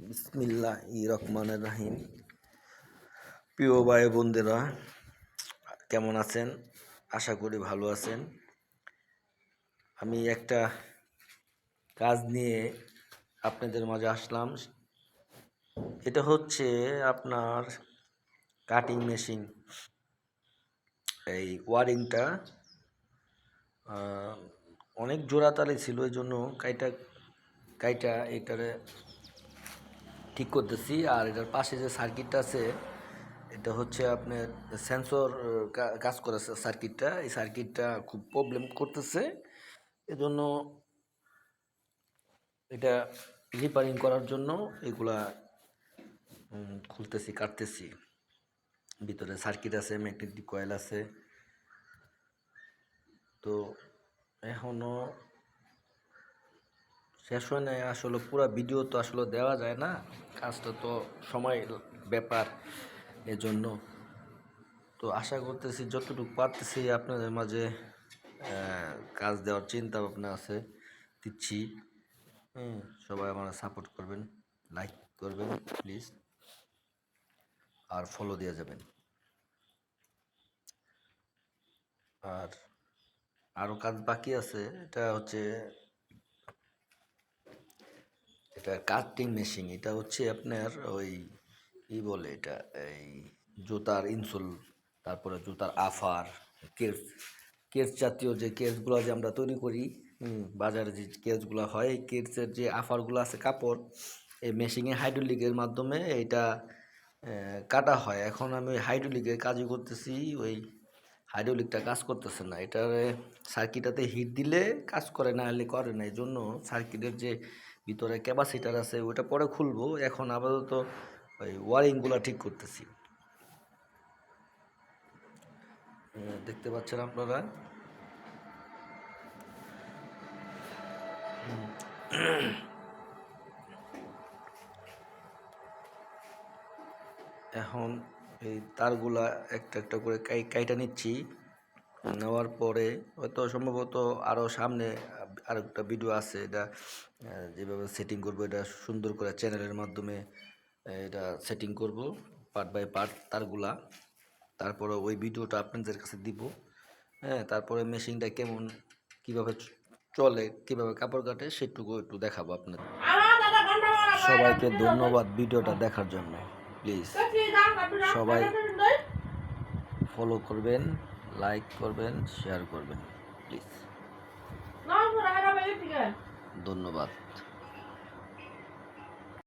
বিসমিল্লাহির রহমানির রহিম। প্রিয় ভাই বোনদেরা, কেমন আছেন? আশা করি ভালো আছেন। আমি একটা কাজ নিয়ে আপনাদের মাঝে আসলাম। এটা হচ্ছে আপনার কাটিং মেশিন। এই ওয়ারিংটা অনেক জোড়াতালি ছিল, এই জন্য কাইটা এটারে ঠিক করতেছি। আর এটার পাশে যে সার্কিটটা আছে, এটা হচ্ছে আপনার সেন্সর কাজ করে সার্কিটটা। এই সার্কিটটা খুব প্রবলেম করতেছে, এজন্য এটা রিপেয়ারিং করার জন্য এগুলা খুলতেছি, কাটতেছি। ভিতরে সার্কিট আছে, ম্যাগনেটিক কয়েল আছে। তো এখনো শেষ হয় নাই। আসলে পুরো ভিডিও তো আসলে দেওয়া যায় না, কাজটা তো সময় ব্যাপার, এজন্য তো আশা করতেছি যতটুকু পারতেছি আপনাদের মাঝে কাজ দেওয়ার চিন্তা ভাবনা আছে, দিচ্ছি। সবাই আমার সাপোর্ট করবেন, লাইক করবেন প্লিজ, আর ফলো দিয়ে যাবেন। আর আরও কাজ বাকি আছে। এটা হচ্ছে এটা কাটিং মেশিন। এটা হচ্ছে আপনার ওই কি বলে এটা, এই জুতার ইনসোল, তারপরে জুতার আফার, কেস কেস জাতীয় যে কেসগুলো যে আমরা তৈরি করি, বাজারে যে কেসগুলো হয়, এই কেসের যে আফারগুলো আছে কাপড়, এই মেশিনে হাইড্রোলিকের মাধ্যমে এটা কাটা হয়। এখন আমি ওই হাইড্রোলিকের কাজই করতেছি, ওই হাইড্রোলিকটা কাজ করতেছে না। এটার সার্কিটাতে হিট দিলে কাজ করে, না হলে করে না। এই জন্য সার্কিটের যে ভিতরে ক্যাপাসিটার আছে ওটা পরে খুলবো। এখন আপাতত ওই ওয়ারিংগুলো ঠিক করতেছি। দেখতে পাচ্ছেন আপনারা। এখন এই তারগুলা একটা একটা করে কাইটা নিচ্ছি। নেওয়ার পরে হয়তো সম্ভবত আরও সামনে আরেকটা ভিডিও আছে, এটা যেভাবে সেটিং করবো, এটা সুন্দর করে চ্যানেলের মাধ্যমে এটা সেটিং করব পার্ট বাই পার্ট তারগুলা। তারপরে ওই ভিডিওটা আপনাদের কাছে দিব। তারপরে মেশিনটা কেমন, কিভাবে চলে, কিভাবে কাপড় কাটে, সেটুকু একটু দেখাবো আপনাদের। সবাইকে ধন্যবাদ ভিডিওটা দেখার জন্য। প্লিজ সবাই ফলো করবেন, লাইক করবেন, শেয়ার করবেন প্লিজ। ধন্যবাদ।